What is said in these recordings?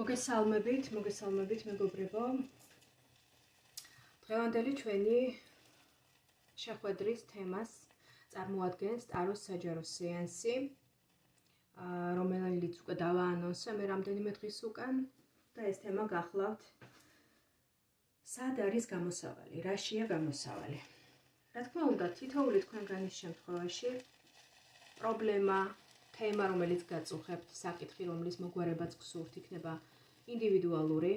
მოგესალმებით, მეგობრებო. დღევანდელი ჩვენი შეხვედრის თემას წარმოადგენს ტაროს საჯარო სეანსი, რომელიც უკვე დავაანონსე მე რამდენიმე დღის უკან და ეს თემა გახლავთ სად არის გამოსავალი, რაშია გამოსავალი. რა თქმა უნდა, თითოეული თქვენგანის შემთხვევაში პრობლემა, თემა, რომელიც გაწუხებთ, საკითხი, რომლის მოგვარებაც გსურთ, იქნება ინდივიდუალური.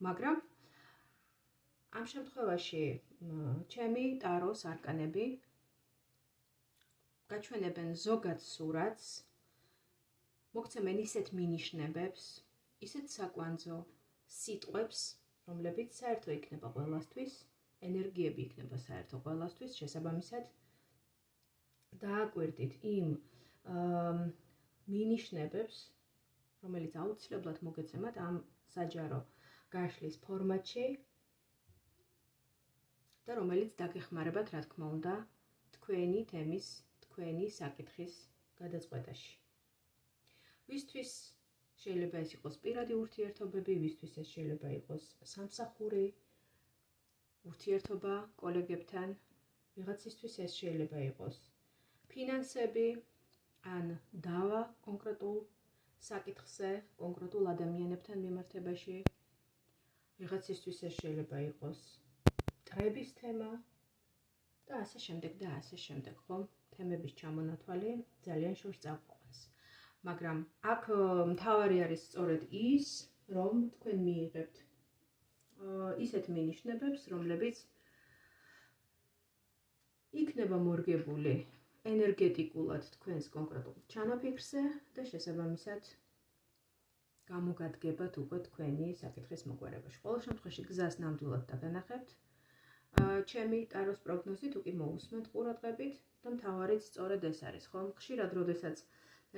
მაგრამ ამ შემთხვევაში ჩემი ტაროს არკანები გაჩვენებენ ზოგად სურათს, მოგცემენ ისეთ მინიშნებებს, ისეთ საკვანძო სიტყვებს, რომლებიც საერთო იქნება ყველასთვის, ენერგიები იქნება საერთო ყველასთვის, შესაბამისად დააკვირდით იმ მინიშნებებს, რომელიც აუცილებლად მოგეცემათ ამ საჯარო გაშლის ფორმატში და რომელიც დაგეხმარებათ, რა თქმა უნდა, თქვენი თემის, თქვენი საკითხის გადაწყვეტაში. ვისთვის შეიძლება ეს იყოს პირადი ურთიერთობები, ვისთვის ეს შეიძლება იყოს სამსახური ურთიერთობა კოლეგებთან, ვიღაცისთვის ეს შეიძლება იყოს ფინანსები, ან დავა კონკრეტულ საკითხზე, კონკრეტულ ადამიანებთან მიმართებაში. ვიღაცისთვის ეს შეიძლება იყოს მტრების თემა და ასე შემდეგ და ასე შემდეგ, ხომ? თემების ჩამონათვალი ძალიან შორს წაგვიყვანს. მაგრამ აქ მთავარი არის სწორედ ის, რომ თქვენ მიიღებთ ისეთ მინიშნებებს, რომლებიც იქნება მორგებული ენერგეტიკულად თქვენს კონკრეტულ ჩანაფიქრზე და შესაბამისად გამოგადგებათ უკვე თქვენი საკითხის მოგვარებაში. ყოველ შემთხვევაში გზას ნამდვილად დაგანახებთ. ჩემი ტაროს პროგნოზით უკვე მოусმენთ ყურადღებით და მთავარიც სწორედ ეს არის, ხომ? ხშირად, როდესაც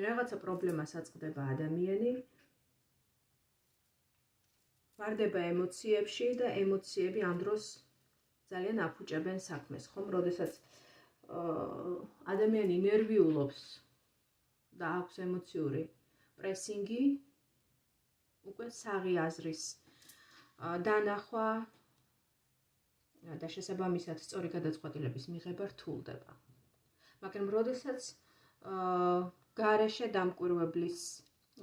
რაღაცა პრობლემას აწყდება ადამიანი, ვარდება ემოციებში და ემოციები ამ დროს ძალიან აფუჭებენ საქმეს, ხომ? როდესაც ადამიანი ნერვიულობს და აქვს ემოციური პრესინგი, უკვე საღი აზრის დანახვა და შესაბამისად სწორი გადაწყვეტილების მიღება რთულდება. მაგრამ როდესაც გარეშე დამკვირვებლის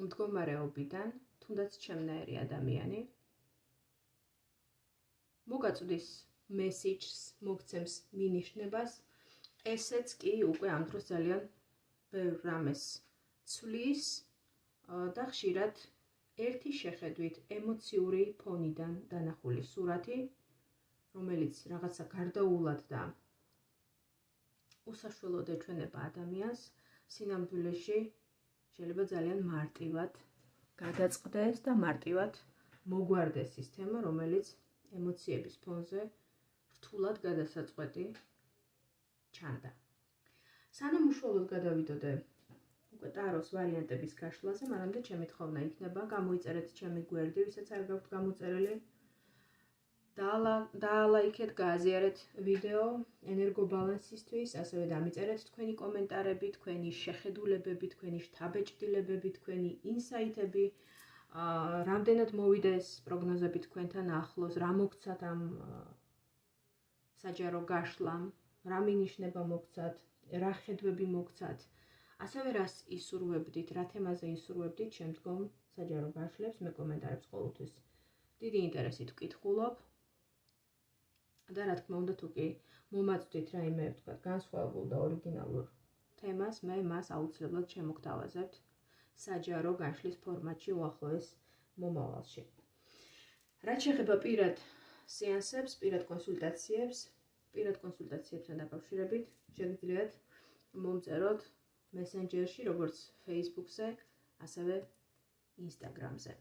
მდგომარეობიდან, თუნდაც ჩემნაირი ადამიანი მოგაწვდის მესიჯს, მოგცემს მინიშნებას, ესეც კი უკვე ამ დროს ძალიან ბევრ რამეს ცვლის და ხშირად ერთი შეხედვით ემოციური ფონიდან დანახული სურათი, რომელიც რაღაცა გარდაულად და უსაშველოდ ეჩვენება ადამიანს, სინამდვილეში შეიძლება ძალიან მარტივად გადაწყდეს და მარტივად მოგვარდეს ის თემა, რომელიც ემოციების ფონზე რთულად გადასაწყვეტი ჩანდა. სანამ უშუალოდ გადავიდოდე უკვე ტაროს ვარიანტების გაშლაზე, მანამდე ჩემი თხოვნა იქნება, გამოიწერეთ ჩემი გვერდი, ვისაც არ გაქვთ გამოწერილი, დაალაიქეთ, გააზიარეთ ვიდეო ენერგობალანსისთვის, ასევე დამიწერეთ თქვენი კომენტარები, თქვენი შეხედულებები, თქვენი შთაბეჭდილებები, თქვენი ინსაიტები, რამდენად მოვიდეს პროგნოზები თქვენთან ახლოს, რა მოგცათ ამ საჯარო გაშლამ, რა მინიშნება მოგცათ, რა ხედვები მოგცათ, ასევე რას ისურვებდით, რა თემაზე ისურვებდით შემდგომ საჯარო გაშლებს, მე კომენტარებს ყოველთვის დიდი ინტერესით ვკითხულობ და რა თქმა უნდა, თუ კი მომაწვდით რაიმე ვთქვათ განსხვავებულ და ორიგინალურ თემას, მე მას აუცილებლად შემოგთავაზებთ საჯარო გაშლის ფორმატში უახლოეს მომავალში. რაც შეეხება პირად სეანსებს, პირად კონსულტაციებთან დაკავშირებით, შეგიძლიათ მომწეროთ მესენჯერში, როგორც Facebook-ზე, ასევე Instagram-ზე.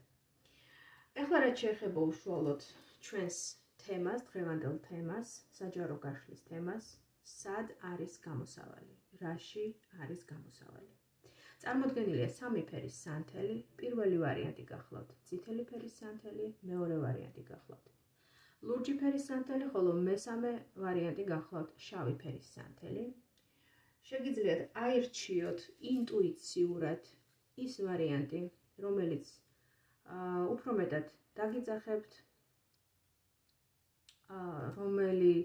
ეხლა რაც შეეხება უშუალოდ ჩვენს თემას, დღევანდელ თემას, საჯარო გაშლის თემას, სად არის გამოსავალი, რაში არის გამოსავალი. წარმოდგენილია სამი ფერის სანთელი, პირველი ვარიანტი გახლავთ წითელი ფერის სანთელი, მეორე ვარიანტი გახლავთ ლურჯი ფერის სანთელი, ხოლო მესამე ვარიანტი გახლავთ შავი ფერის სანთელი. შეგიძლიათ აირჩიოთ ინტუიციურად ის ვარიანტი, რომელიც უფრო მეტად დაგიძახებთ, რომელი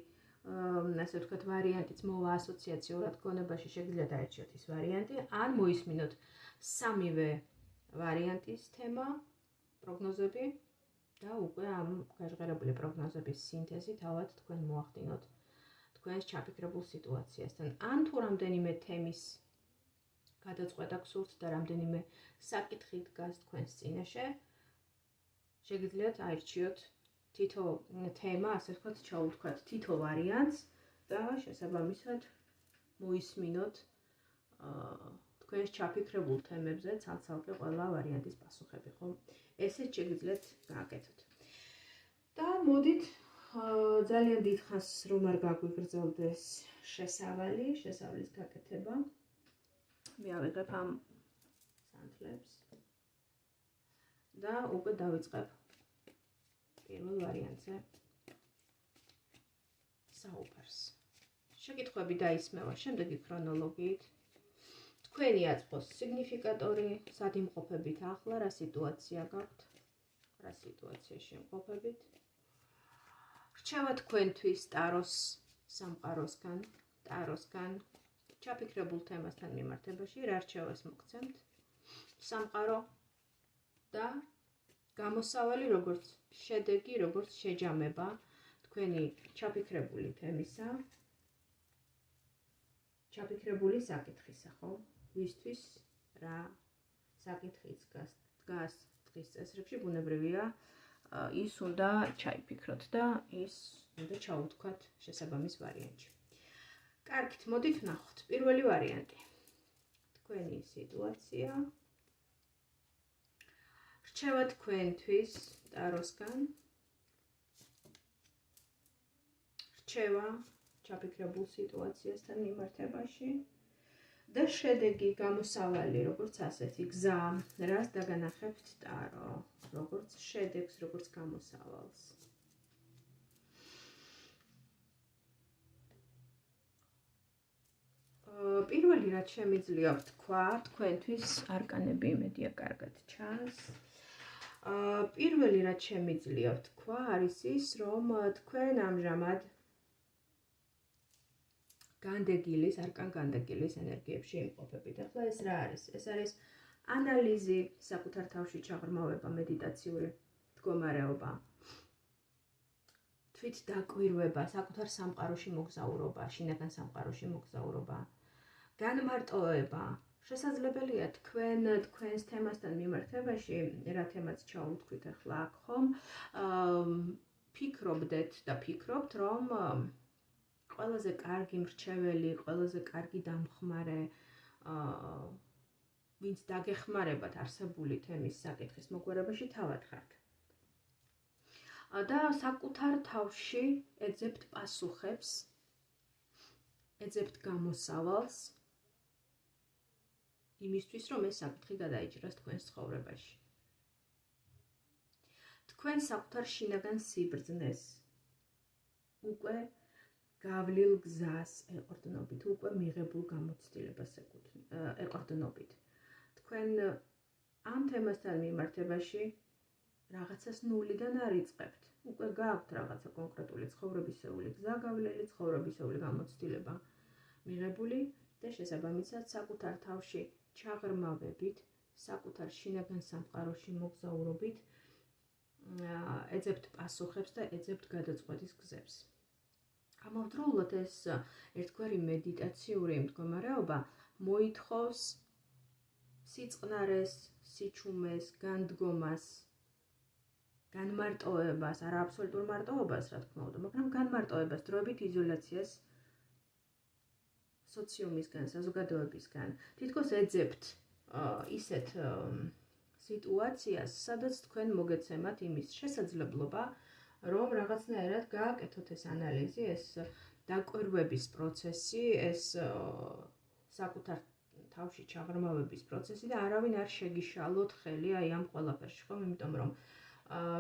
ასე ვთქვათ, ვარიანტიც მოვა ასოციაციურად გონებაში, შეგიძლიათ აერჩიოთ ის ვარიანტი, ან მოისმინოთ სამივე ვარიანტის თემა, პროგნოზები და უკვე ამ გაჟღერებული პროგნოზების სინთეზი თავად თქვენ მოახდინოთ თქვენს ჩაფიქრებულ სიტუაციასთან. ან თუ რამდენიმე თემის გადაწყვეტა გსურთ და რამდენიმე საკითხი დგას თქვენს წინაშე, შეგიძლიათ აირჩიოთ თითო თემა, ასე ვთქვათ, ჩაუთქვათ თითო ვარიანტს და შესაბამისად მოისმინოთ თქვენს ჩაფიქრებულ თემებზე ცალ-ცალკე ყველა ვარიანტის პასუხები, ხო? ესეც შეგიძლიათ გააკეთოთ. და მოდით ძალიან დიდხანს რომ არ გაგვიგრძელდეს შესავლის გაკეთება. მე ავიღებ ამ სანთლებს და უკვე დავიწყებ პირველ ვარიანტზე საუბარს. შეკითხვები დაისმევა შემდეგი ქრონოლოგიით. თქვენი აწყოს სიგნიფიკატორი, სად იმყოფებით ახლა, რა სიტუაცია გაქვთ, რა სიტუაციაში იმყოფებით. რჩევა თქვენთვის ტაროს სამყაროსგან, ჩაფიქრებულ თემასთან მიმართებაში, რა რჩევას მოგცემთ, სამყარო და გამოსავალი, როგორც შედეგი, როგორც შეჯამება თქვენი ჩაფიქრებული თემისა, ჩაფიქრებული საკითხისა, ხო? ვისთვის რა საკითხი დგას დღის წესრიგში, ბუნებრივია, ის უნდა ჩაიფიქროთ და ის უნდა ჩაუთქვათ შესაბამის ვარიანტში. კარგით, მოდით ვნახოთ. პირველი ვარიანტი. თქვენი სიტუაცია. რჩევა თქვენთვის ტაროსგან. რჩევა ჩაფიქრებულ სიტუაციასთან მიმართებაში და შედეგი, გამოსავალი, როგორც ასეთი გზა, რას დაგანახებთ ტარო, როგორც შედეგს, როგორც გამოსავალს. პირველი რაც შემიძლია ვთქვა, თქვენთვის არკანები იმედია კარგად čas. პირველი რაც შემიძლია ვთქვა, არის ის, რომ თქვენ ამჟამად არკან განდეგილის ენერგიებში იმყოფებით. ახლა ეს რა არის? ეს არის ანალიზი, საკუთარ თავში ჩაღრმავება, მედიტაციური მდგომარეობა, თვით დაკვირვება, საკუთარ სამყაროში მოგზაურობა, შინაგან სამყაროში მოგზაურობა, განმარტოება. შესაძლებელია თქვენს თემასთან მიმართებაში, რა თემაც ჩაუთქვით ახლა აქ ხომ, ფიქრობდეთ და ფიქრობთ, რომ ყველაზე კარგი მრჩეველი, ყველაზე კარგი დამხმარე, ვინც დაგეხმარებათ არსებული თემის საკითხის მოგვარებაში თავად ხართ. და საკუთარ თავში ეძებთ პასუხებს, ეძებთ გამოსავალს იმისთვის, რომ ეს საკითხი გადაიჭრას თქვენს ცხოვრებაში. თქვენ საკუთარ შინაგან სიბრძნეს უკვე გავლილ გზას ეყრდნობით, უკვე მიღებულ გამოცდილებას ეყრდნობით. თქვენ ამ თემასთან მიმართებაში რაღაცას ნულიდან არ იწყებთ. უკვე გააქვთ რაღაცა კონკრეტული ცხოვრებისეული გზა გავლილი, ცხოვრებისეული გამოცდილება მიღებული და შესაბამისად საკუთარ თავში ჩაღრმავებით, საკუთარ შინაგან სამყაროში მოგზაურობით, ეძებთ პასუხებს და ეძებთ გადაწყვეტის გზებს. ამავდროულად ეს ერთგვარი მედიტაციური მდგომარეობა მოითხოვს სიწყნარეს, სიჩუმეს, განდგომას, განმარტოებას, არა აბსოლუტურ მარტოობას, რა თქმა უნდა, მაგრამ განმარტოებას, დროებით იზოლაციას სოციუმისგან, საზოგადოებისგან. თითქოს ეძებთ ისეთ სიტუაციას, სადაც თქვენ მოგეცემათ იმის შესაძლებლობა, რომ რაღაცნაირად გააკეთოთ ეს ანალიზი, ეს დაკვირვების პროცესი, ეს საკუთარ თავში ჩაღრმავების პროცესი და არავინ არ შეგიშალოთ ხელი აი ამ ყველაფერში, ხომ? იმიტომ რომ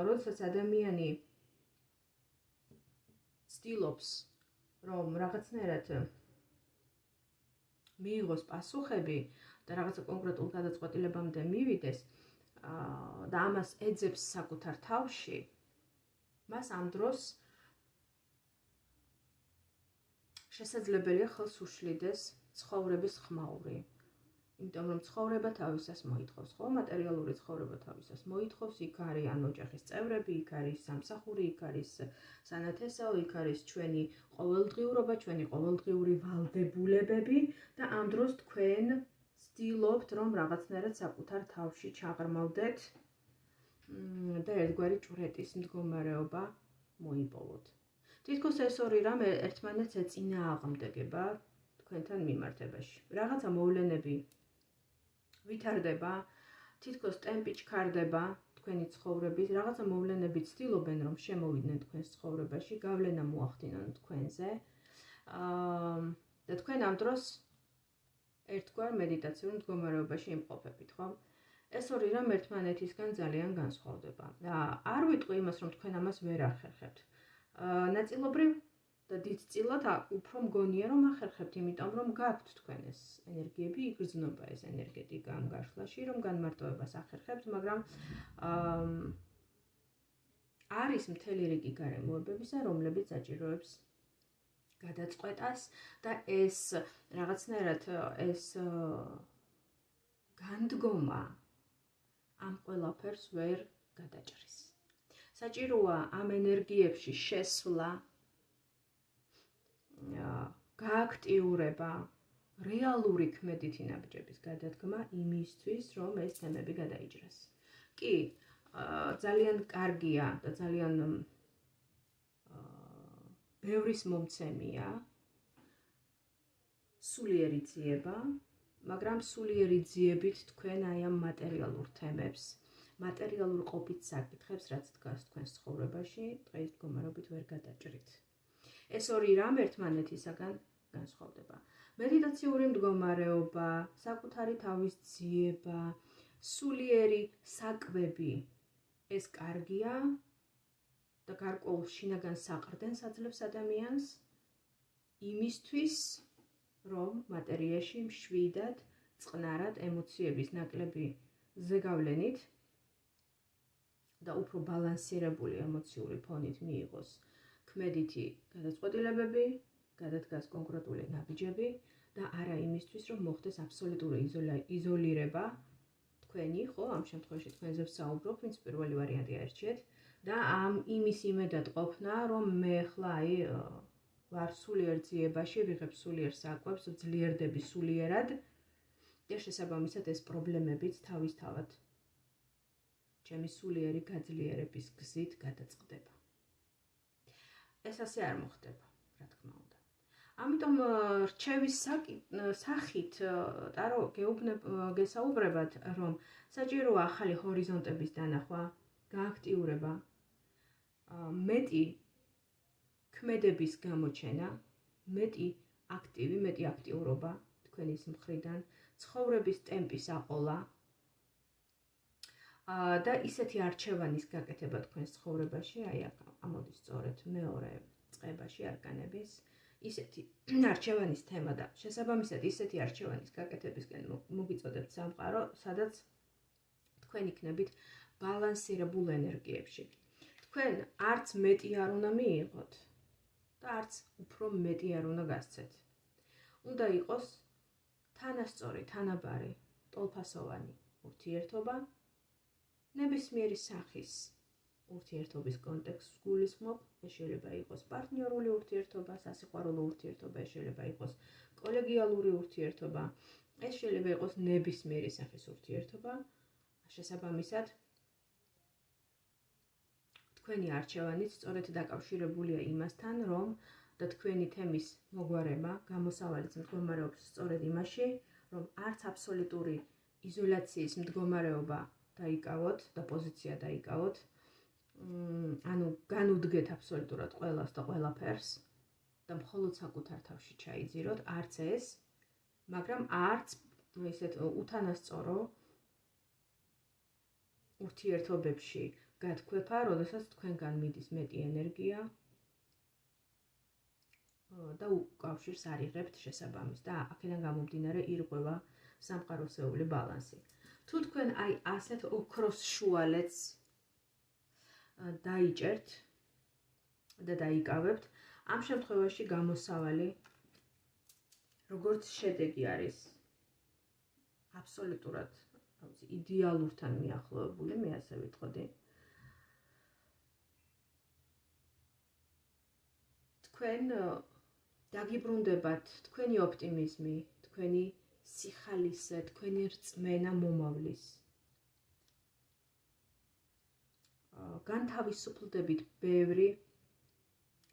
როდესაც ადამიანი ცდილობს, რომ რაღაცნაირად მიიღოს პასუხები, და რაღაცა კონკრეტულ გადაწყვეტილებამდე მივიდეს და ამას ეძებს საკუთარ თავში, მას ამ დროს შესაძლებელია ხელს უშლიდეს ცხოვრების ხმაური. იმიტომ რომ ცხოვრება თავისას მოითხოვს, ხო, მატერიალური ცხოვრება თავისას მოითხოვს, იქ არიან ოჯახის წევრები, იქ არის სამსახური, იქ არის სანათესაო, იქ არის ჩვენი ყოველდღიურობა, ჩვენი ყოველდღიური ვალდებულებები და ამ დროს თქვენ ცდილობთ, რომ რაღაცნაირად საკუთარ თავში ჩაღრმავდეთ და ერთგვარი ჭვრეტის მდგომარეობა მოიპოვოთ. თითქოს ეს ორი რამ ერთმანეთს ეწინააღმდეგება თქვენთან მიმართებაში. რაღაცა მოვლენები ვითარდება, თითქოს ტემპი ჩქარდება თქვენი ცხოვრების, რაღაცა მოვლენები ცდილობენ, რომ შემოვიდნენ თქვენს ცხოვრებაში, გავლენა მოახდინონ თქვენზე. და თქვენ ამ დროს ერთგვარ მედიტაციურ მდგომარეობაში იმყოფებით, ხო? ეს ორი რამ ერთმანეთისგან ძალიან განსხვავდება. და არ ვიტყვი იმას, რომ თქვენ ამას ვერ ახერხებთ. ნაწილობრივ და დიდწილად უფრო მგონია, რომ ახერხებთ, იმიტომ რომ გაქვთ თქვენ ეს ენერგიები, იგრძნობა ეს ენერგეტიკა ამ გაშლაში, რომ განმარტოებას ახერხებთ, მაგრამ არის მთელი რიგი გარემოებებისა, რომლებიც საჭიროებს გადაწყვეტას და ეს რაღაცნაირად ეს განდგომა ამ ყველაფერს ვერ გადაჭრის. საჭიროა ამ ენერგიებში შესვლა, გააქტიურება, რეალური ქმედითი ნაბიჯების გადადგმა იმისთვის, რომ ეს თემები გადაიჭრას. კი, ძალიან კარგია და ძალიან ბევრის მომცემია სულიერი ძიება, მაგრამ სულიერი ძიებით თქვენ აი ამ მატერიალურ თემებს, მატერიალურ ყოფით საკითხებს, რაც დგას თქვენს ცხოვრებაში, დღეის მდგომარეობით ვერ გადაჭრით. ეს ორი რამ ერთმანეთისაგან განსხვავდება. მედიტაციური მდგომარეობა, საკუთარი თავის ძიება, სულიერი საკვები, ეს კარგია და გარკვეულ შინაგან საყრდენს აძლევს ადამიანს იმისთვის, რომ მატერიაში მშვიდად, წყნარად ემოციების ნაკლები ზეგავლენით და უფრო ბალანსირებული ემოციური ფონით მიიღოს ქმედითი გადაწყვეტილებები, გადადგას კონკრეტული ნაბიჯები და არა იმისთვის, რომ მოხდეს აბსოლუტური იზოლირება თქვენი, ხო, ამ შემთხვევაში თქვენზე ვსაუბრობ, ვინც პირველი ვარიანტი აერჩიეთ და ამ იმის იმედად ყოფნა, რომ მე ხლა აი ვარ სულიერ ძიებაში, ვიღებ სულიერ საკვებს, ძლიერდები სულიერად და შესაბამისად ეს პრობლემებიც თავისთავად ჩემი სულიერი გაძლიერების გზით გადაწყდება. ეს ასე არ მოხდება, რა თქმა უნდა. ამიტომ რჩევის სახით ტარო გესაუბრებათ, რომ საჭიროა ახალი ჰორიზონტების დანახვა, გააქტიურება, მეტი ქმედების გამოჩენა, მეტი აქტიურობა თქვენის მხრიდან, ცხოვრების ტემპის აყოლა და ისეთი არჩევანის გაკეთება თქვენს ცხოვრებაში, აი ამოდის სწორედ მეორე წყებაში არკანების, ისეთი არჩევანის თემა და შესაბამისად ისეთი არჩევანის გაკეთებისკენ მოგიწოდებთ სამყარო, სადაც თქვენ იქნებით ბალანსირებულ ენერგიებში. თქვენ არც მეტი არ უნდა მიიღოთ და არც უფრო მეტი არ უნდა გასცეთ. უნდა იყოს თანასწორი, თანაბარი, ტოლფასოვანი ურთიერთობა, ნებისმიერი სახის ურთიერთობის კონტექსტს გულისხმობ, ეს შეიძლება იყოს პარტნიორული ურთიერთობა, სასიყვარულო ურთიერთობა, ეს შეიძლება იყოს კოლეგიალური ურთიერთობა, ეს შეიძლება იყოს ნებისმიერი სახის ურთიერთობა, შესაბამისად თქვენი არჩევანიც სწორედ დაკავშირებულია იმასთან, რომ და თქვენი თემის მოგვარება, გამოსავალიც მდგომარეობს სწორედ იმაში, რომ არც აბსოლუტური იზოლაციის მდგომარეობა დაიკავოთ და პოზიცია დაიკავოთ, ანუ განუდგეთ აბსოლუტურად ყველას და ყველაფერს და მხოლოდ საკუთარ თავში ჩაიძიროთ, არც ეს, მაგრამ არც ისეთ უთანასწორო ურთიერთობებში გათქვეფა, როდესაც თქვენგან მიდის მეტი ენერგია და უკავშირს არ იღებთ შესაბამის და აქედან გამომდინარე ირღვევა სამყაროსეული ბალანსი. თუ თქვენ აი ასეთ ოქროს შუალედს დაიჭერთ და დაიკავებთ, ამ შემთხვევაში გამოსავალი როგორც შედეგი არის აბსოლუტურად იდეალურთან მიახლოებული, მე ასე ვიტყოდი. თქვენ დაგიბრუნდებათ თქვენი ოპტიმიზმი, თქვენი სიხალისე, თქვენი რწმენა მომავლის. განთავისუფლდებით ბევრი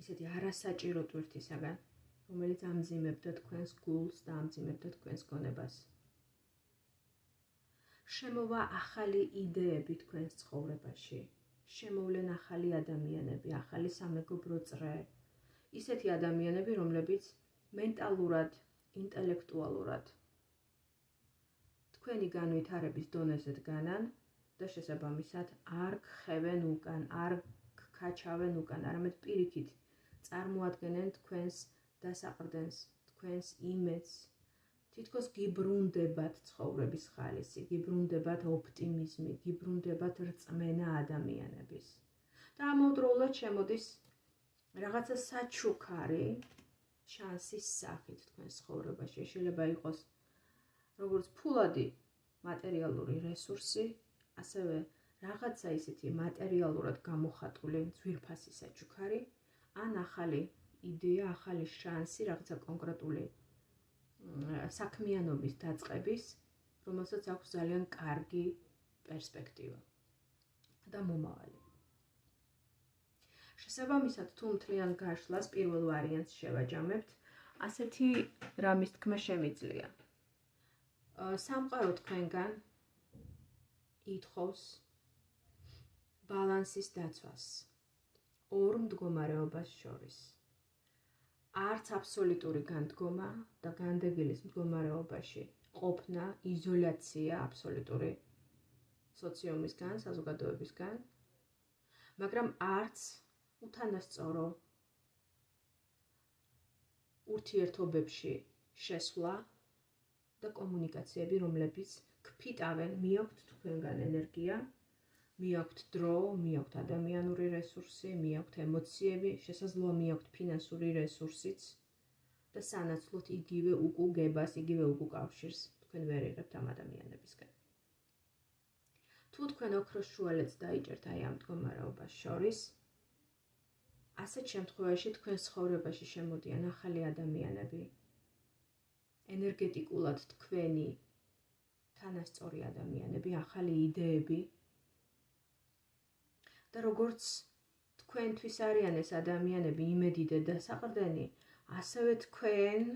ისეთი არასაჭირო ტვირთისაგან, რომელიც ამძიმებდა თქვენს გულს და ამძიმებდა თქვენს გონებას. შემოვა ახალი იდეები თქვენს ცხოვრებაში, შემოვლენ ახალი ადამიანები, ახალი სამეგობრო წრე, ისეთი ადამიანები, რომლებიც მენტალურად, ინტელექტუალურად თქვენი განვითარების დონეზე დგანან და შესაბამისად არ გხევენ უკან, არ გქაჩავენ უკან, არამედ პირიქით წარმოადგენენ თქვენს დასაყრდენს, თქვენს იმედს, თითქოს გიბრუნდებათ ცხოვრების ხალისი, გიბრუნდებათ ოპტიმიზმი, გიბრუნდებათ რწმენა ადამიანების. და ამავდროულად შემოდის რაღაცა საჩუქარი შანსის სახით თქვენს ცხოვრებაში. შეიძლება იყოს როგორც ფულადი მატერიალური რესურსი, ასევე რაღაცა ისეთი მატერიალურად გამოხატული ძვირფასი საჩუქარი, ან ახალი იდეა, ახალი შანსი, რაღაცა კონკრეტული საქმიანობის დაწყების, რომელსაც აქვს ძალიან კარგი პერსპექტივა და მომავალი. შესაბამისად, თუ მთლიან გაშლას პირველ ვარიანტს შევაჯამებთ, ასეთი რამის თქმა შემიძლია. სამყარო თქვენგან ითხოვს ბალანსის დაცვას ორ მდგომარეობას შორის. არც აბსოლუტური განდგომა და განდეგილის მდგომარეობაში ყოფნა, იზოლაცია აბსოლუტური სოციუმისგან, საზოგადოებისგან, მაგრამ არც უთანასწორო ურთიერთობებში შესვლა და კომუნიკაციები, რომლებიც გფიტავენ, მიაქვთ თქვენგან ენერგია, მიაქვთ დრო, მიაქვთ ადამიანური რესურსი, მიაქვთ ემოციები, შესაძლოა მიაქვთ ფინანსური რესურსიც და სანაცვლოდ იგივე უკულ გებას, იგივე უკულ კავშირს თქვენ ვერ იღებთ ამ ადამიანებისგან. თუ თქვენ ოქროს შუალედს დაიჭერთ აი ამ მდგომარეობას შორის, ასეთ შემთხვევაში თქვენ ცხოვრებაში შემოდიან ახალი ადამიანები, ენერგეტიკულად თქვენი თანასწორი ადამიანები, ახალი იდეები და როგორც თქვენთვის არიან ეს ადამიანები იმედი და დასაყრდენი, ასევე თქვენ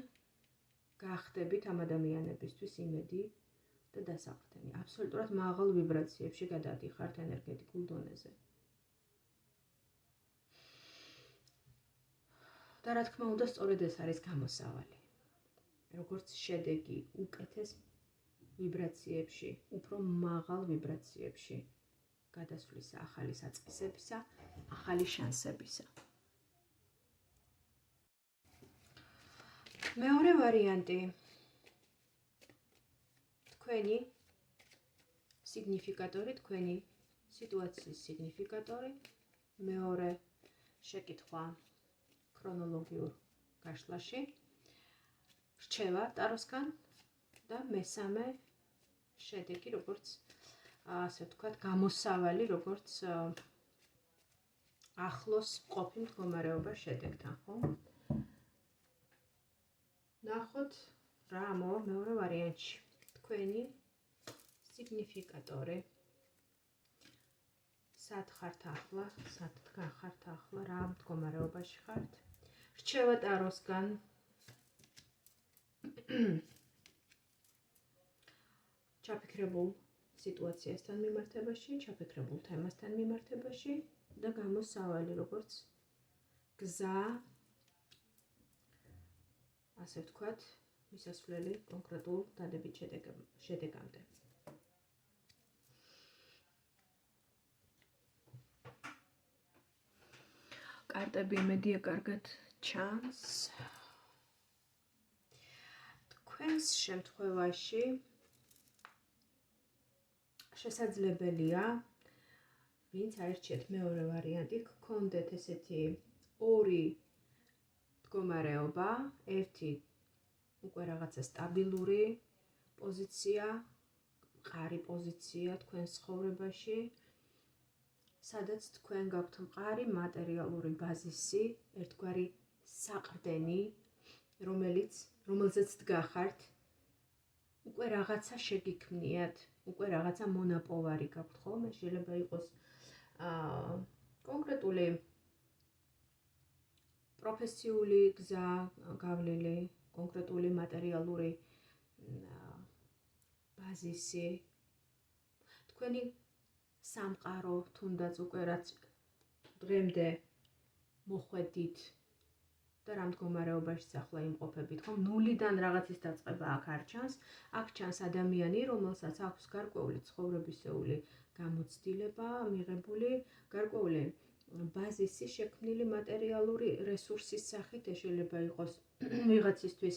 გახდებით ამ ადამიანებისთვის იმედი და დასაყრდენი. აბსოლუტურად მაღალ ვიბრაციებში გადადიხართ ენერგეტიკულ დონეზე. და რა თქმა უნდა, სწორედ ეს არის გამოსავალი. როგორც შედეგი უკეთეს ვიბრაციებში, უფრო მაღალ ვიბრაციებში გადასვლისა, ახალი საწყისებისა, ახალი შანსებისა. მეორე ვარიანტი. თქვენი სიგნიფიკატორი, თქვენი სიტუაციის სიგნიფიკატორი, მეორე შეკითხვა ქრონოლოგიურ გაშლაში, რჩევა ტაროსგან და მესამე შედეგი, როგორც ასე ვთქვათ, გამოსავალი, როგორც ახლოს მყოფი მდგომარეობა შედეგთან, ხო? ნახოთ რა ამოვა მეორე ვარიანტში. თქვენი სიგნიფიკატორი. სად ხართ ახლა, სად დგან ხართ ახლა, რა მდგომარეობაში ხართ? რჩევა ტაროსგან. ჩაფიქრებულ სიტუაციასთან მიმართებაში, ჩაფიქრებულ თემასთან მიმართებაში და გამოსავალი, როგორც გზა, ასე ვთქვათ, მისასვლელი კონკრეტულ დადებით შედეგამდე. კარტები იმედია კარგად ჩანს. თქვენს შემთხვევაში შესაძლებელია ვინც აირჩიეთ მეორე ვარიანტი, გქონდეთ ესეთი ორი მდგომარეობა, ერთი უკვე რაღაცა სტაბილური პოზიცია, მყარი პოზიცია თქვენს ცხოვრებაში, სადაც თქვენ გაქვთ მყარი მატერიალური ბაზისი, ერთგვარი საყრდენი, რომელზეც დგახართ, უკვე რაღაცა შეგიქმნიათ, უკვე რაღაცა მონაპოვარი გაქვთ, ხოლმე შეიძლება იყოს კონკრეტული პროფესიული გზა გავლილი, კონკრეტული მატერიალური ბაზისი, თქვენი სამყარო თუნდაც უკვე რაც დღემდე მოხვედით და რა მდგომარეობაშიც ახლა იმყოფებით, ხომ? ნულიდან რაღაცის დაწყება აქ არ ჩანს, აქ ჩანს ადამიანი, რომელსაც აქვს გარკვეული ცხოვრებისეული გამოცდილება, მიღებული გარკვეული ბაზისი შექმნილი მატერიალური რესურსის სახით, შეიძლება იყოს ვიღაცისთვის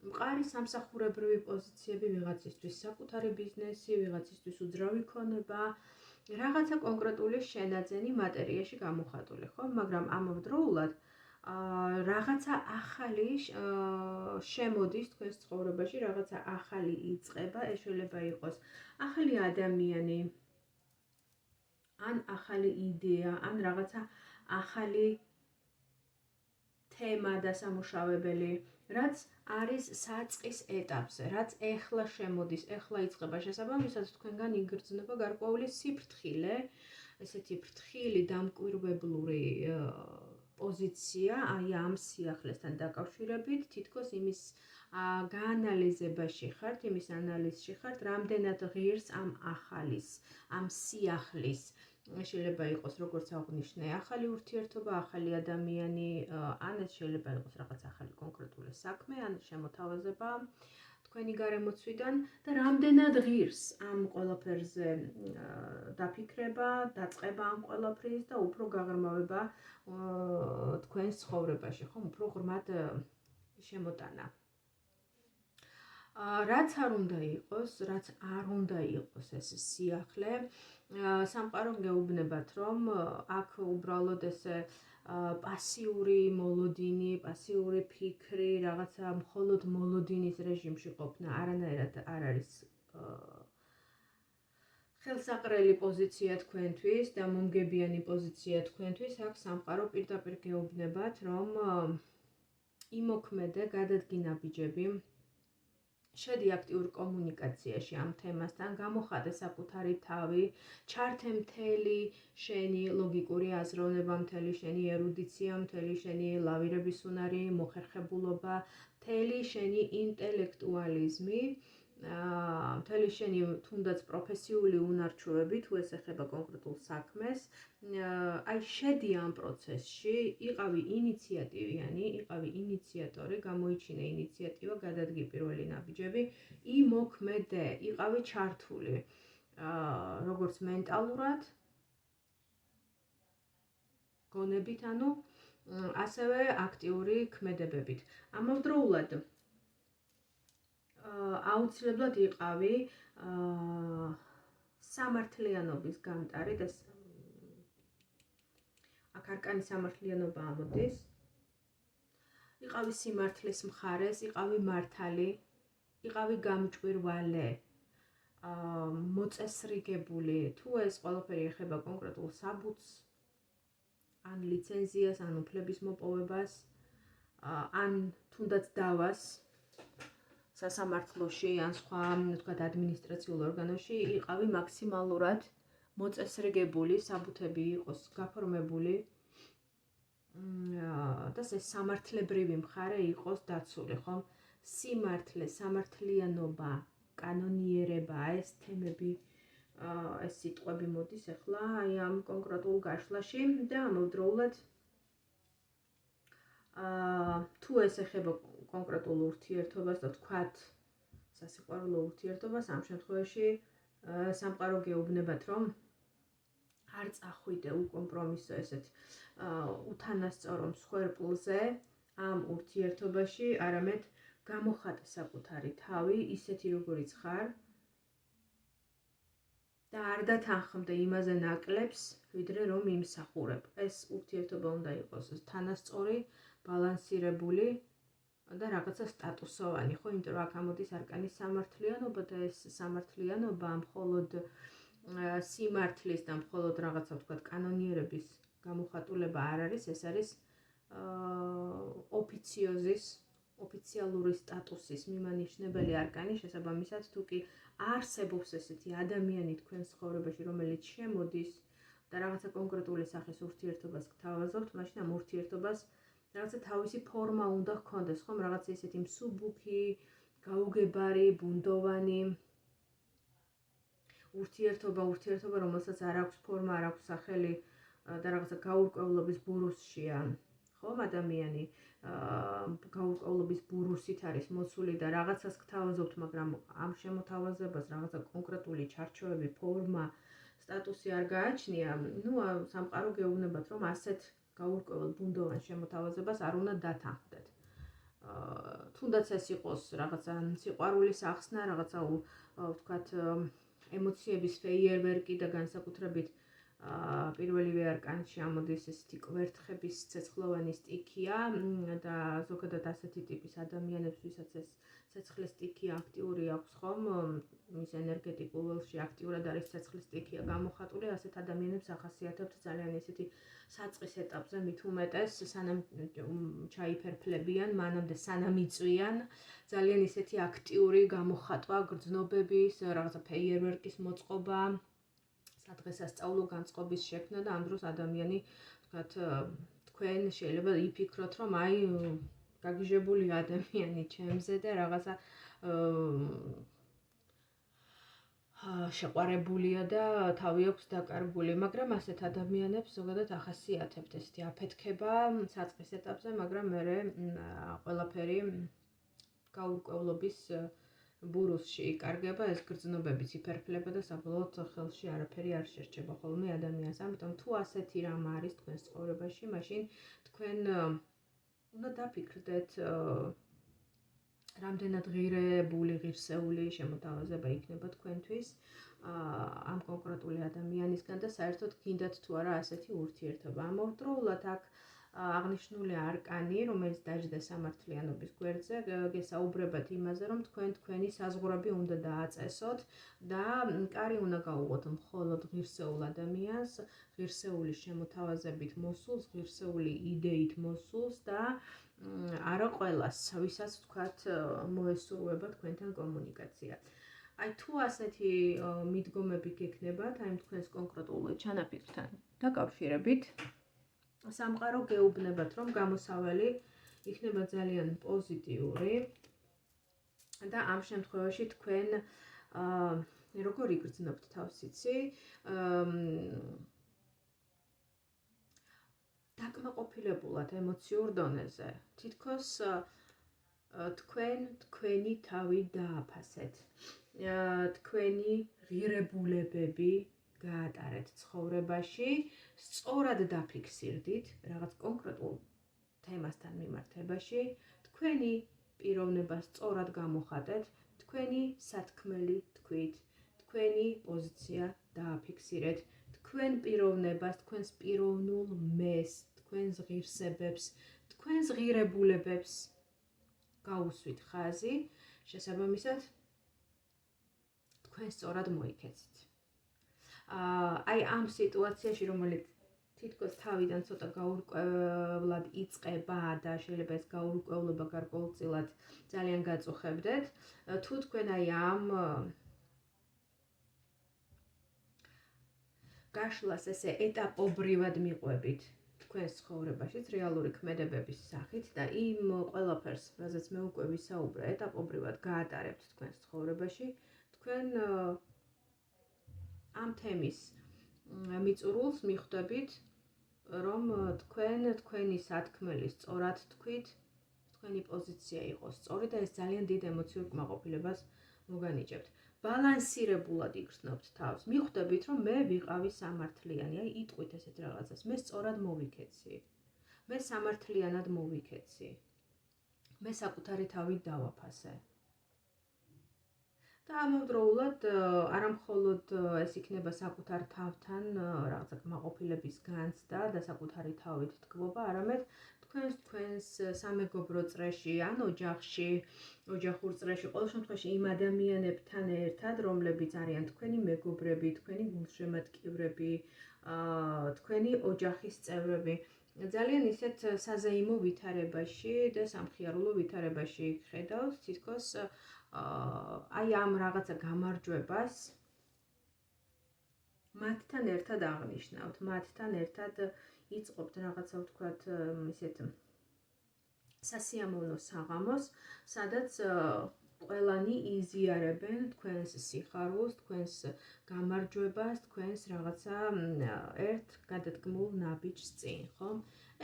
მყარი სამსახურებრივი პოზიციები, ვიღაცისთვის საკუთარი ბიზნესი, ვიღაცისთვის უძრავი ქონება, რაღაცა კონკრეტული შენაძენი მატერიაში გამოხატული, ხო? მაგრამ ამავდროულად რაღაცა ახალი შემოდის თქვენს ცხოვრებაში, რაღაცა ახალი იწყება, ეს შეიძლება იყოს ახალი ადამიანი, ან ახალი იდეა, ან რაღაცა ახალი თემა დასამუშავებელი, რაც არის საწყის ეტაპზე, რაც ეხლა შემოდის, ეხლა იწყება, შესაბამისად თქვენგან იგრძნობა გარკვეული სიფრთხილე, ესეთი ფრთხილი დამკვირვებლური პოზიცია, აი ამ სიახლესთან დაკავშირებით, თითქოს იმის გაანალიზებაში ხართ, იმის ანალიზში ხართ, რამდენად ღირს ამ ახალის, ამ სიახლის, შეიძლება იყოს როგორც აღნიშნე, ახალი ურთიერთობა, ახალი ადამიანი, ან ეს შეიძლება იყოს რაღაც ახალი კონკრეტული საქმე, ან შემოთავაზება თქვენი გარემოცვიდან და რამდენად ღირს ამ ყველაფერზე დაფიქრება, დაწყება ამ ყველაფრის და უფრო გაღრმავება თქვენს ცხოვრებაში, ხომ, უფრო ღრმად შემოტანა. რაც არ უნდა იყოს ეს სიახლე, სამყარო გეუბნებათ, რომ აქ უბრალოდ ესე პასიური მოლოდინი, პასიური ფიქრი, რაღაცა მხოლოდ მოლოდინის რეჟიმში ყოფნა არანაირად არ არის ხელსაყრელი პოზიცია თქვენთვის და მომგებიანი პოზიცია თქვენთვის, აქ სამყარო პირდაპირ გეუბნებათ, რომ იმოქმედე, გადადგინა ბიჯები, შედი აქტიურ კომუნიკაციაში ამ თემასთან, გამოხატე საკუთარი თავი, ჩართე მთელი შენი ლოგიკური აზროვნება, მთელი შენი ერუდიცია, მთელი შენი ლავირების უნარი, მოხერხებულობა, მთელი შენი ინტელექტუალიზმი, მთელი შენი თუნდაც პროფესიული უნარჩვევები, თუ ეს ეხება კონკრეტულ საქმეს, აი შედი ამ პროცესში, იყავი ინიციატივიანი, იყავი ინიციატორი, გამოიჩინე ინიციატივა, გადადგი პირველი ნაბიჯები, იმოქმედე, იყავი ჩართული, როგორც მენტალურად, გონებით, ანუ ასევე აქტიური ქმედებებით. ამავდროულად აუცილებლად იყავი სამართლიანობის გამტარი და აქ არკანი სამართლიანობა ამოდის. იყავი სიმართლის მხარეს, იყავი მართალი, იყავი გამჭვირვალე, მოწესრიგებული, თუ ეს ყველაფერი ეხება კონკრეტულ საბუთს, ან ლიცენზიას, ან უფლების მოპოვებას, ან თუნდაც დავას სასამართლოში, ან სხვა, თქვათ, ადმინისტრაციულ ორგანოში, იყავი მაქსიმალურად მოწესრიგებული, საბუთები იყოს გაფორმებული და ეს სამართლებრივი მხარე იყოს დაცული, ხომ? სიმართლე, სამართლიანობა, კანონიერება, ეს თემები, ეს სიტყვები მოდის ახლა აი ამ კონკრეტულ გაშლაში და ამავდროულად თუ ეს ეხება კონკრეტულ ურთიერთობას და თქვათ სასიყვარულო ურთიერთობას, ამ შემთხვევაში სამყარო გეუბნებათ, რომ არ წახვიდე უკომპრომისო ესეთ უთანასწორო მსხვერპლზე ამ ურთიერთობაში, არამედ გამოხატე საკუთარი თავი, ისეთი როგორიც ხარ, და არ დათანხმდე იმაზე ნაკლებს, ვიდრე რომ იმსახურებ. ეს ურთიერთობა უნდა იყოს თანასწორი, ბალანსირებული და რაღაცა სტატუსოვანი, ხო? იმიტომ რომ აქ ამოდის არკანის სამართლიანობა და ეს სამართლიანობა მხოლოდ სიმართლის და მხოლოდ რაღაცა ვთქვათ კანონიერების გამოხატულება არ არის, ეს არის ოფიციალური სტატუსის მიმანიშნებელი არკანი, შესაბამისად თუ კი არსებობს ესეთი ადამიანი თქვენს ცხოვრებაში, რომელიც შემოდის და რაღაცა კონკრეტული სახის ურთიერთობას გთავაზობთ, მაშინ ამ ურთიერთობას რაღაცა თავისი ფორმა უნდა ჰქონდეს, ხომ? რაღაცა ისეთი მსუბუქი, გაუგებარი, ბუნდოვანი ურთიერთობა, რომელსაც არ აქვს ფორმა, არ აქვს სახელი და რაღაცა გაურკვევლობის ბურუსშია, ხომ? ადამიანი გაურკვევლობის ბურუსით არის მოცული და რაღაცას გთავაზობთ, მაგრამ ამ შემოთავაზებას რაღაცა კონკრეტული ჩარჩოები, ფორმა, სტატუსი არ გააჩნია. ნუ სამყარო გეუბნებათ, რომ ასეთ გაურკვეველ ბუნდოვან შემოთავაზებას არ უნდა დათანხმდეთ. თუნდაც ეს იყოს რაღაცა სიყვარულის ახსნა, რაღაცა ვთქვათ ემოციების ფეიერვერკი და განსაკუთრებით პირველივე არკანში ამოდის ესეთი კვერთხების ცეცხლოვანი სტიქია და ზოგადად ასეთი ტიპის ადამიანებს, ვისაც ეს ცეცხლის სტიქი აქტიური აქვს, ხომ? მის ენერგეტიკულ ველში აქტიურად არის ცეცხლის სტიქია გამოხატული, ასეთ ადამიანებს ახასიათებთ ძალიან ესეთი საწყის ეტაპზე მით უმეტეს, სანამ ჩაიფერფლებიან, მანამდე სანამ იწვიან, ძალიან ისეთი აქტიური გამოხატვა, გრძნობების, რაღაცა ფეიერვერკის მოწყობა, სადღესასწაულო განწყობის შექმნა და ამ დროს ადამიანი, ვთქვათ, თქვენ შეიძლება იფიქროთ, რომ აი გაგიჟებული ადამიანი ჩემზე და რაღაცა შეყვარებულია და თავი აქვს დაკარგული, მაგრამ ასეთ ადამიანებს ზოგადად ახასიათებთ ესეთი აფეთქება საწყის ეტაპზე, მაგრამ მერე ყველაფერი გაურკვევლობის ბურუსში იკარგება, ეს გრძნობებიც იფერფლება და საბოლოოდ ხელში არაფერი არ შერჩება ხოლმე ადამიანს. ამიტომ თუ ასეთი რამ არის თქვენს ცხოვრებაში, მაშინ თქვენ უნდა დაფიქრდეთ რამდენად ღირებული, ღირსეული შემოთავაზება იქნება თქვენთვის ამ კონკრეტული ადამიანისგან და საერთოდ გინდათ თუ არა ასეთი ურთიერთობა. ამავდროულად აქ აღნიშნული არკანი, რომელიც დაждდა სამართლიანობის გვერდზე, გესაუბრებათ იმაზე, რომ თქვენი საზღვრები უნდა დააწესოთ და კარი უნდა გაუღოთ მხოლოდ ღირსეულ ადამიანს, ღირსეული შემოთავაზებით მოსულს, ღირსეული იდეით მოსულს და არა ყველას, ვისაც ვთქვათ მოესურვება თქვენთან კომუნიკაცია. აი თუ ასეთი მიდგომები გექნებათ, აი თქვენს კონკრეტულ ჩანაფიქრთან დაკავშირებით, სამყარო გეუბნებათ, რომ გამოსავალი იქნება ძალიან პოზიტიური და ამ შემთხვევაში თქვენ როგორ იგრძნობთ თავს, იცი? დაკმაყოფილებულად ემოციურ დონეზე. თითქოს თქვენი თავი დააფასეთ. თქვენი ღირებულებები გაატარეთ ცხოვრებაში, სწორად დაფიქსირდით რაღაც კონკრეტულ თემასთან მიმართებაში, თქვენი პიროვნება სწორად გამოხატეთ, თქვენი სათქმელი თქვით, თქვენი პოზიცია დააფიქსირეთ, თქვენ პიროვნებას, თქვენს პიროვნულ მეს, თქვენს ღირსებებს, თქვენს ღირებულებებს გაუსვით ხაზი, შესაბამისად თქვენ სწორად მოიქეცით. აი ამ სიტუაციაში, რომელიც თითქოს თავიდან ცოტა გაურკვევლად იწყება და შეიძლება ეს გაურკვევლობა გარკვეულწილად ძალიან გაწუხებდეთ, თუ თქვენ აი ამ გაშლას ესე ეტაპობრივად მიყვებით თქვენს ცხოვრებაშიც რეალური ქმედებების სახით და იმ ყველაფერს, რაზეც მე უკვე ვისაუბრე, ეტაპობრივად გაატარებთ თქვენს ცხოვრებაში, თქვენ ამ თემის მიწურულს მიხვდებით, რომ თქვენი სათქმელი სწორად თქვით, თქვენი პოზიცია იყოს სწორი და ეს ძალიან დიდ ემოციურ კმაყოფილებას მოგანიჭებთ. ბალანსირებულად იგრძნობთ თავს. მიხვდებით, რომ მე ვიყავი სამართლიანი, აი იტყვით ესეთ რაღაცას, მე სწორად მოვიქეცი. მე სამართლიანად მოვიქეცი. მე საკუთარი თავი დავაფასე. და ამავდროულად არა მხოლოდ ეს იქნება საკუთარ თავთან რაღაცა კმაყოფილების განცდა და საკუთარი თავით თქმობა, არამედ თქვენს სამეგობრო წრეში ან ოჯახში, ოჯახურ წრეში, ყოველ შემთხვევაში იმ ადამიანებთან ერთად, რომლებიც არიან თქვენი მეგობრები, თქვენი გულშემატკივრები, თქვენი ოჯახის წევრები, ძალიან ისეთ საზეიმო ვითარებაში და სამხიარულო ვითარებაში ხედავს, თითქოს აი ამ რაღაცა გამარჯვებას მათთან ერთად აღნიშნავთ, მათთან ერთად იწყობთ რაღაცა ვთქვათ ისეთ სასიამოვნო საღამოს, სადაც ყველანი იზიარებენ თქვენს სიხარულს, თქვენს გამარჯვებას, თქვენს რაღაცა ერთ გადადგმულ ნაბიჯს წინ, ხო?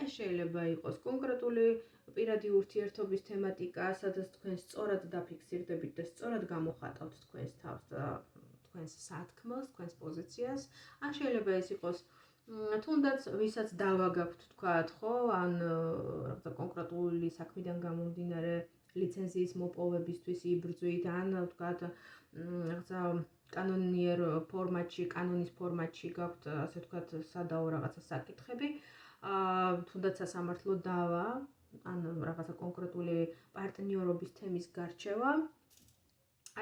ეს შეიძლება იყოს კონკრეტული პირადი ურთიერთობის თემატიკა, სადაც თქვენ სწორად დაფიქსირდებით და სწორად გამოხატავთ თქვენს თავს და თქვენს სათქმელს, თქვენს პოზიციას, ან შეიძლება ეს იყოს თუნდაც ვისაც დავა გაქვთ თქვათ, ხო, ან რაღაცა კონკრეტული საქმიდან გამომდინარე ლიცენზიის მოპოვებისთვის იბრძვით, ან თქვათ რაღაცა კანონიერ ფორმატში, კანონის ფორმატში გაქვთ, ასე ვთქვათ, სადაო რაღაცა საკითხები, თუნდაც სასამართლო დავა, ან რაღაცა კონკრეტული პარტნიორობის თემის გარჩევა,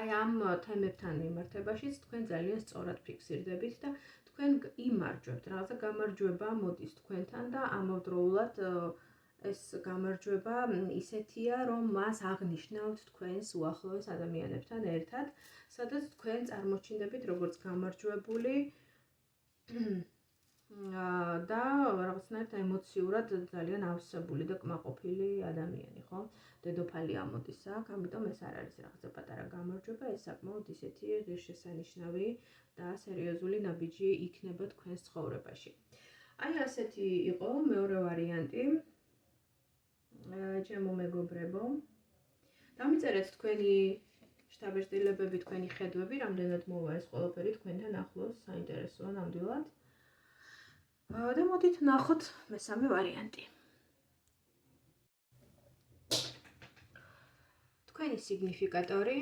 აი ამ თემებთან მიმართებაშიც თქვენ ძალიან სწორად ფიქსირდებით და თქვენ იმარჯვებთ, რაღაცა გამარჯვება მოდის თქვენთან და ამავდროულად ეს გამარჯვება ისეთია, რომ მას აღნიშნავთ თქვენს უახლოეს ადამიანებთან ერთად, სადაც თქვენ წარმოჩინდებით როგორც გამარჯვებული და რაღაცნაირად ემოციურად ძალიან ავსებული და კმაყოფილი ადამიანი, ხო? დედოფალი ამოდის აქ, ამიტომ ეს არ არის რაღაცა პატარა გამარჯვება, ეს საკმაოდ ისეთი ღირსშესანიშნავი და სერიოზული ნაბიჯი იქნება თქვენს ცხოვრებაში. აი ასეთი იყო მეორე ვარიანტი. ჩემო მეგობრებო, დამიწერეთ თქვენი შთაბეჭდილებები, თქვენი ხედვები, რამდენად მოვა ეს ყველაფერი თქვენთან ახლოს, საინტერესოა ნამდვილად. და მოდით ნახოთ მესამე ვარიანტი. თქვენი სიგნიფიკატორი,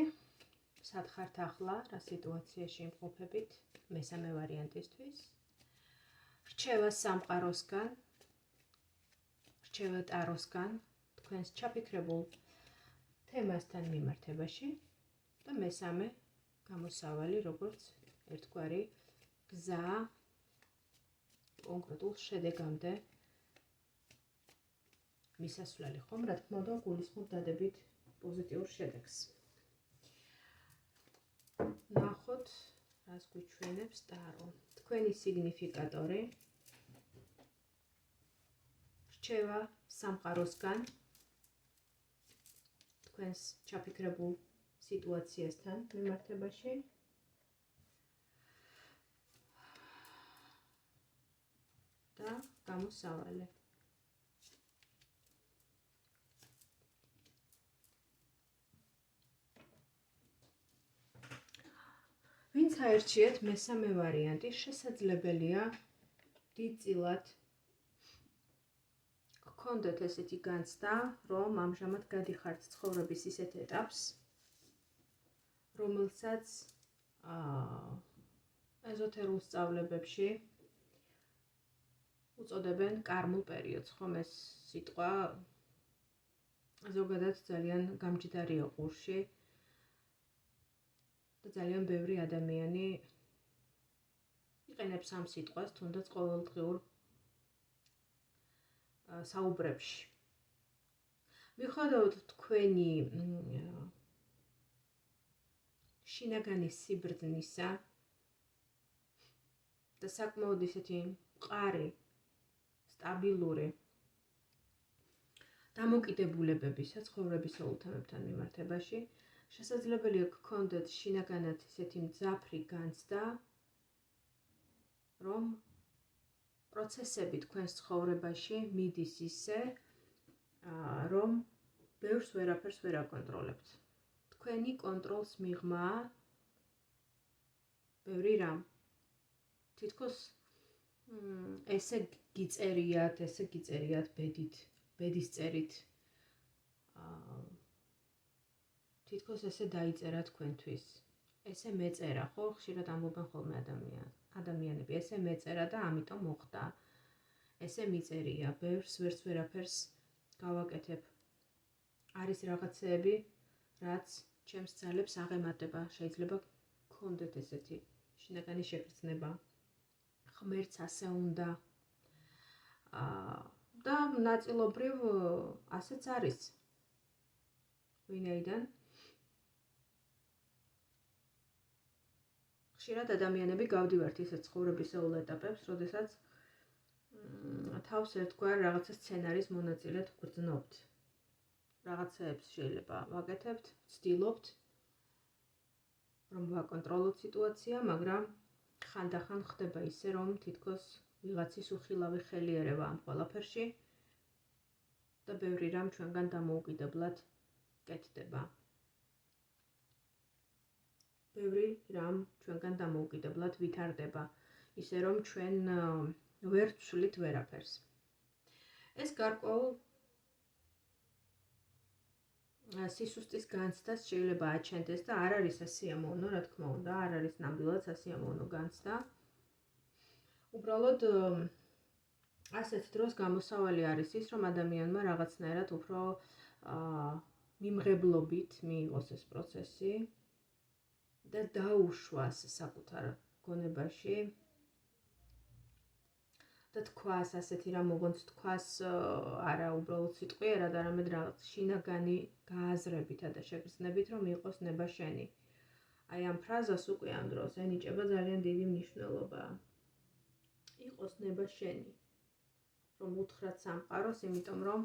სად ხართ ახლა, რა სიტუაციაში იმყოფებით მესამე ვარიანტისთვის. რჩევა სამყაროსგან, რჩევა ტაროსგან, თქვენს ჩაფიქრებულ თემასთან მიმართებაში და მესამე გამოსავალი, როგორც ერთგვარი გზა კონკრეტულ შედეგამდე მისასვლელი, ხომ, რა თქმა უნდა, გულისხმობ დადებით პოზიტიურ შედეგს. ნახოთ, რას გვიჩვენებს ტარო. თქვენი სიგნიფიკატორი, რჩევა სამყაროსგან, თქვენს ჩაფიქრებულ სიტუაციასთან მიმართებაში. და გამოსავალი. ვინც აერჩიეთ მესამე ვარიანტი, შესაძლებელია დიდწილად გქონდეთ ესეთი განცდა, რომ ამჟამად გადიხართ ცხოვრების ისეთ ეტაპს, რომელსაც ეზოთერულ სწავლებებში უწოდებენ კარმულ პერიოდს, ხომ ეს სიტყვა ზოგადად ძალიან გამჯდარია ყურში და ძალიან ბევრი ადამიანი იყენებს ამ სიტყვას თუნდაც ყოველდღიურ საუბრებში. მიუხედავად თქვენი შინაგანი სიბრძნისა და საკმაოდ ისეთი მყარი, სტაბილური დამოკიდებულებებისა ცხოვრებისეულ თემებთან მიმართებაში, შესაძლებელია გქონდეთ შინაგანად ისეთი მძაფრი განცდა, რომ პროცესები თქვენს ცხოვრებაში მიდის ისე, რომ ბევრს ვერაფერს ვერ აკონტროლებთ. თქვენი კონტროლს მიღმა ბევრი რამ. თითქოს ესე გიწერიათ ბედის წერით. თითქოს ესე დაიწერა თქვენთვის. ესე მეწერა, ხო, ხშირად ამბობენ ხოლმე ადამიანები, ესე მეწერა და ამიტომ მოხდა. ესე მიწერია, ბევრს ვერაფერს გავაკეთებ. არის რაღაცეები, რაც ჩემს ძალებს აღემატება, შეიძლება გქონდეთ ესეთი შინაგანი შეგრძნება. ღმერთს ასე უნდა. და ნაწილობრივ ასეც არის. ვინაიდან ხშირად ადამიანები გავდივართ ისეთ ცხოვრებისეულ ეტაპებს, როდესაც თავს ერთგვარ რაღაცა სცენარის მონაწილედ გვგრძნობთ. რაღაცეებს შეიძლება ვაკეთებთ, ვცდილობთ, რომ ვაკონტროლოთ სიტუაცია, მაგრამ ხანდახან ხდება ისე, რომ თითქოს ვიღაცის უხილავი ხელი ერევა ამ ყველაფერში და ბევრი რამ ჩვენგან დამოუკიდებლად კეთდება. ბევრი რამ ჩვენგან დამოუკიდებლად ვითარდება, ისე რომ ჩვენ ვერ ვცვლით ვერაფერს. ეს გარკვეულ სისუსტის განცდას შეიძლება აჩენდეს და არ არის სასიამოვნო, რა თქმა უნდა, არ არის ნამდვილად სასიამოვნო განცდა. უბრალოდ ასეთ დროს გამოსავალი არის ის, რომ ადამიანმა რაღაცნაირად უფრო მიმღებლობით მიიღოს ეს პროცესი და დაუშვას საკუთარ გონებაში და თქვას ასეთი რამ, როგორც თქვას არა უბრალოდ სიტყვიერად, არამედ რაღაც შინაგანი გააზრებითა და შეგრძნებით, რომ იყოს ნება შენი. აი ამ ფრაზას უკვე ამ დროს ენიჭება ძალიან დიდი მნიშვნელობა. იყოს ნება შენი. რომ უთხრათ სამყაროს, იმიტომ რომ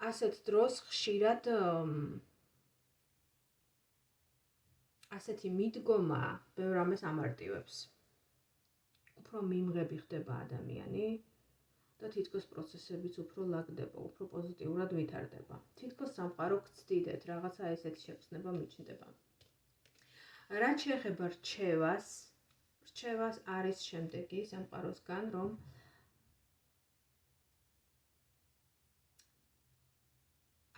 ასეთ დროს ხშირად ასეთი მიდგომა ბევრ ამას ამარტივებს. უფრო მიმღები ხდება ადამიანი და თითქოს პროცესებიც უფრო ლაგდება, უფრო პოზიტიურად ვითარდება. თითქოს სამყარო გცდიდეთ, რაღაცა ესეთი შეგრძნება მიჩნდება. რაც შეეხება რჩევას არის შემდეგი სამყაროსგან, რომ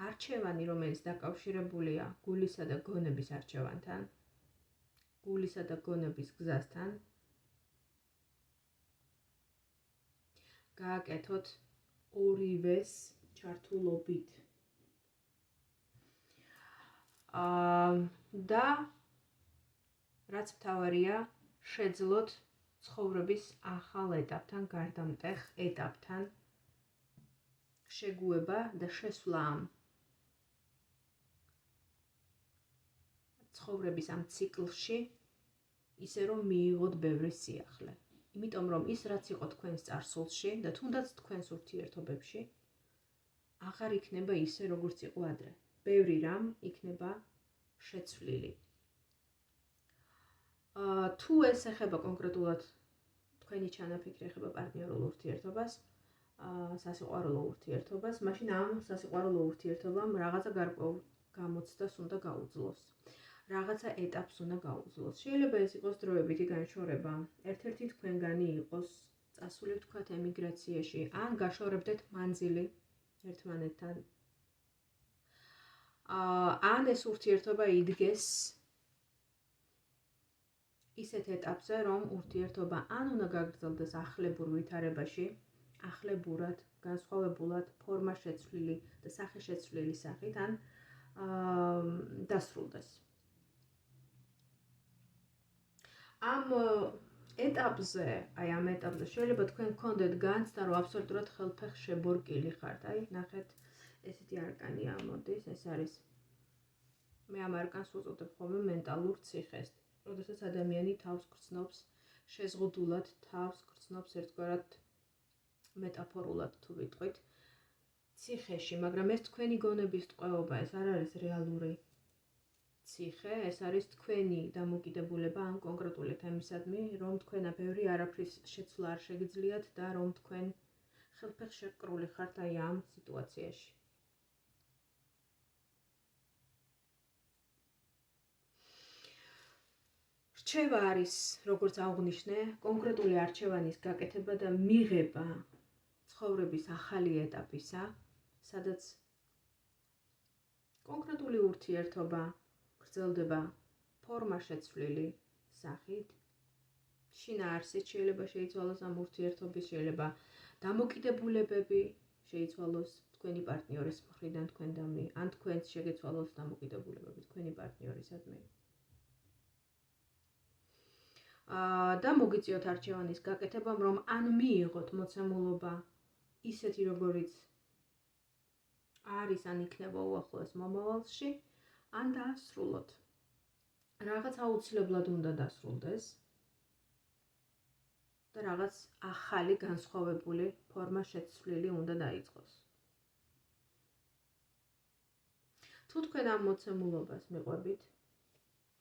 არჩევანი, რომელიც დაკავშირებულია გულისა და გონების არჩევანთან, გულისა და გონების გზასთან, გააკეთოთ ორივეს ჩართულობით. და რაც მთავარია, შეძლოთ ცხოვრების ახალ ეტაპთან, გარდამტეხ ეტაპთან შეგუება და შესვლა ამ ცხოვრების ამ ციკლში, ისე რომ მიიღოთ ბევრი სიახლე. იმიტომ რომ ის რაც იყო თქვენს წარსულში და თუნდაც თქვენს ურთიერთობებში, აღარ იქნება ისე როგორც იყო ადრე. ბევრი რამ იქნება შეცვლილი. თუ ეს ეხება კონკრეტულად თქვენი ჩანაფიქრი ეხება პარტნიორულ ურთიერთობას, სასიყვარულო ურთიერთობას, მაშინ ამ სასიყვარულო ურთიერთობამ რაღაცა გარკვეულ გამოცდას უნდა გაუძლოს. რაღაცა ეტაპს უნდა გაუძლოს. შეიძლება ეს იყოს დროებითი განშორება. ერთ-ერთი თქვენგანი იყოს წასული ვთქვათ ემიგრაციაში, ან გაშორებდეთ მანძილი ერთმანეთთან. ან ეს ურთიერთობა იდგეს ისეთ ეტაპზე, რომ ურთიერთობა ან უნდა გაგრძელდეს ახლებურ ვითარებაში, ახლებურად, განსხვავებულად, ფორმა შეცვლილი და სახე შეცვლილი სახით, ან დასრულდეს. ამ ეტაპზე შეიძლება თქვენ გქონდეთ განცდა, რომ აბსოლუტურად ხელფეხ შებორკილი ხართ. აი, ნახეთ, ესეთი არკანი ამოდის, ეს არის. მე ამ არკანს უწოდებ ხოლმე მენტალურ ციხეს. როდესაც ადამიანი თავს გრძნობს, შეზღუდულად თავს გრძნობს ერთგვარად მეტაფორულად თუ ვიტყვით, ციხეში, მაგრამ ეს თქვენი გონების ტყვეობა, ეს არ არის რეალური ციხე, ეს არის თქვენი დამოკიდებულება ამ კონკრეტული თემისადმი, რომ თქვენა ბევრი არაფრის შეცვლა არ შეგიძლიათ და რომ თქვენ ხელფეხ შეკრული ხართ აი ამ სიტუაციაში. რჩევა არის, როგორც აღვნიშნე, კონკრეტული არჩევანის გაკეთება და მიღება ცხოვრების ახალი ეტაპისა, სადაც კონკრეტული ურთიერთობა გრძელდება ფორმა შეცვლილი სახით. შინაარსით შეიძლება შეიცვალოს ამ ურთიერთობის, შეიძლება დამოკიდებულებები შეიცვალოს თქვენი პარტნიორის მხრიდან თქვენდამი, ან თქვენც შეგეცვალოს დამოკიდებულებები თქვენი პარტნიორისადმი. და მოგიწიოთ არჩევანის გაკეთებამ, რომ ან მიიღოთ მოცემულობა ისეთი, როგორიც არის, ან იქნება უახლოეს მომავალში, ან დაასრულოთ. რაღაც აუცილებლად უნდა დასრულდეს და რაღაც ახალი განსხვავებული ფორმა შეცვლილი უნდა დაიწყოს. თუ თქვენ ამ მოცემულობას მიყვებით,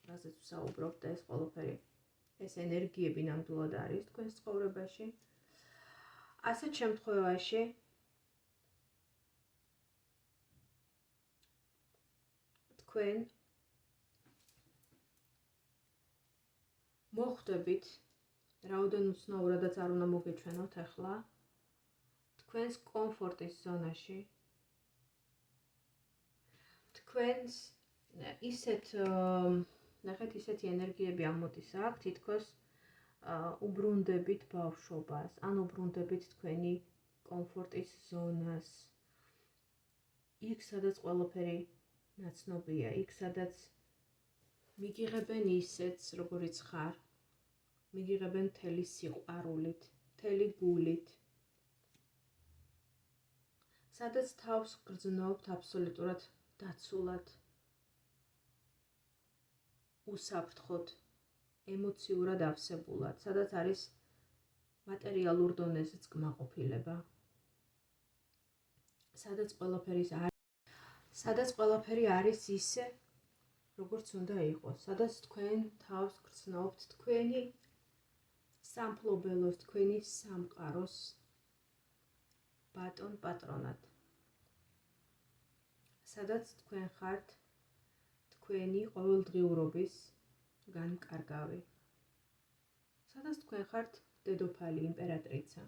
რაზეც ვსაუბრობ და ეს ყველაფერი, ეს ენერგიები ნამდვილად არის თქვენს ცხოვრებაში, ასეთ შემთხვევაში თქვენ მოხვდებით, რაოდენ უცნაურადაც არ უნდა მოგეჩვენოთ ახლა, თქვენს კომფორტის ზონაში, თქვენს ნახეთ, ისეთი ენერგიები ამოდის აქ, თითქოს უბრუნდებით ბავშვობას, ან უბრუნდებით თქვენი კომფორტის ზონას. იქ, სადაც ყველაფერი ნაცნობია, იქ, სადაც მიგიღებენ ისეც, როგორიც ხარ, მიგიღებენ მთელი სიყვარულით, მთელი გულით. სადაც თავს გრძნობთ აბსოლუტურად დაცულად, უსაფრთხოდ, ემოციურად ავსებულად, სადაც არის მატერიალურ დონეზეც კმაყოფილება, სადაც ყველაფერი არის ისე, როგორც უნდა იყოს, სადაც თქვენ თავს გრძნობთ თქვენი სამფლობელოს, თქვენი სამყაროს ბატონ პატრონად, სადაც თქვენ ხართ თქვენი ყოველდღიურობის განმკარგავი, სადაც თქვენ ხართ დედოფალი, იმპერატრიცა.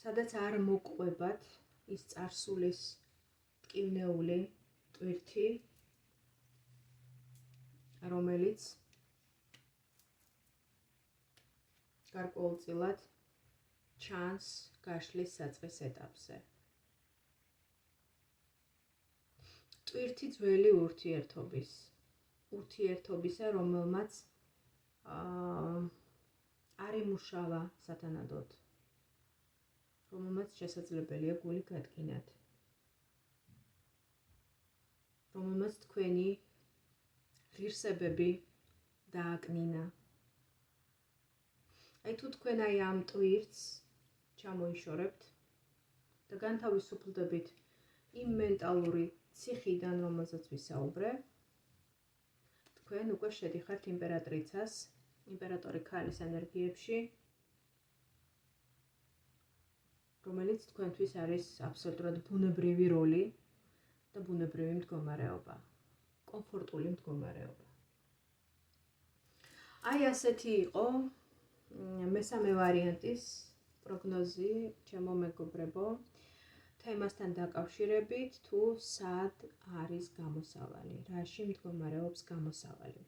სადაც არ მოყვებათ ის წარსულის ტკივნეული ტვირთი, რომელიც გარკვეულწილად ჩანს გაშლის საწყის ეტაპზე. ტვირთი ძველი ურთიერთობისა, რომელმაც არ იმუშავა სათანადოდ, რომელმაც შესაძლებელია გული გადგინათ, რომელმაც თქვენი ღირსებები დააკნინა. აი თუ თქვენ ამ ტვირთს ჩამოიშორებთ და განთავისუფლდებით იმ მენტალური ციხიდან, რომელზეც ვისაუბრე, თქვენ უკვე შედიხართ იმპერატორი ქალის ენერგიებში, რომელიც თქვენთვის არის აბსოლუტურად ბუნებრივი როლი და ბუნებრივი მდგომარეობა, კომფორტული მდგომარეობა. აი ასეთი იყო მესამე ვარიანტის პროგნოზი, ჩემო მეგობრებო, თემასთან დაკავშირებით, თუ სად არის გამოსავალი, რაში მდგომარეობს გამოსავალი.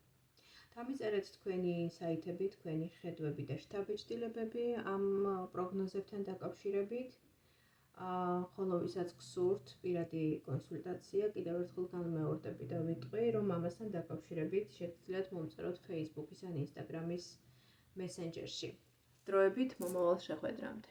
დამიწერეთ თქვენი საიტები, თქვენი ხედვები და შთაბეჭდილებები ამ პროგნოზებთან დაკავშირებით, ხოლო ვისაც გსურთ პირადი კონსულტაცია, კიდევ ერთხელ განმეორდები და ვიტყვი, რომ ამასთან დაკავშირებით შეგიძლიათ მომწეროთ Facebook-ის ან Instagram-ის მესენჯერში. დროებით მომავალ შეხვედრამდე.